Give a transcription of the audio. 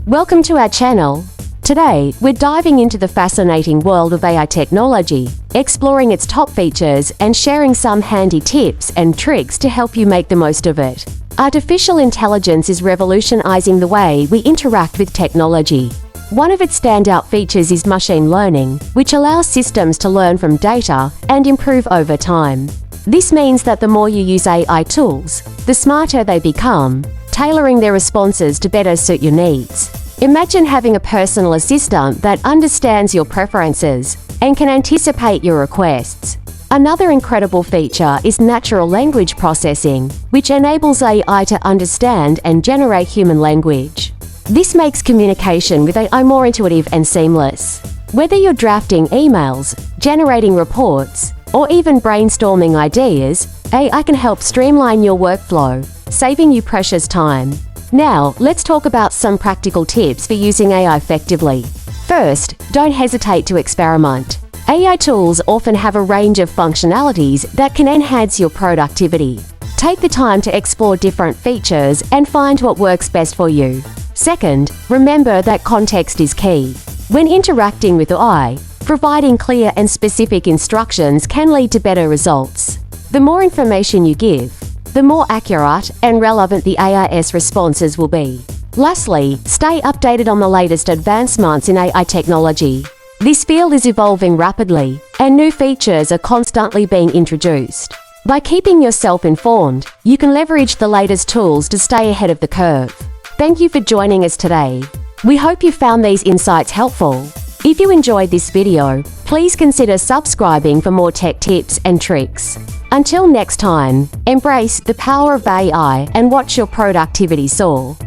Welcome to our channel. Today, we're diving into the fascinating world of AI technology, exploring its top features and sharing some handy tips and tricks to help you make the most of it. Artificial intelligence is revolutionizing the way we interact with technology. One of its standout features is machine learning, which allows systems to learn from data and improve over time. This means that the more you use AI tools, the smarter they become, tailoring their responses to better suit your needs. Imagine having a personal assistant that understands your preferences and can anticipate your requests. Another incredible feature is natural language processing, which enables AI to understand and generate human language. This makes communication with AI more intuitive and seamless. Whether you're drafting emails, generating reports, or even brainstorming ideas, AI can help streamline your workflow, saving you precious time. Now, let's talk about some practical tips for using AI effectively. First, don't hesitate to experiment. AI tools often have a range of functionalities that can enhance your productivity. Take the time to explore different features and find what works best for you. Second, remember that context is key. When interacting with AI, providing clear and specific instructions can lead to better results. The more information you give, the more accurate and relevant the AI's responses will be. Lastly, stay updated on the latest advancements in AI technology. This field is evolving rapidly, and new features are constantly being introduced. By keeping yourself informed, you can leverage the latest tools to stay ahead of the curve. Thank you for joining us today. We hope you found these insights helpful. If you enjoyed this video, please consider subscribing for more tech tips and tricks. Until next time, embrace the power of AI and watch your productivity soar.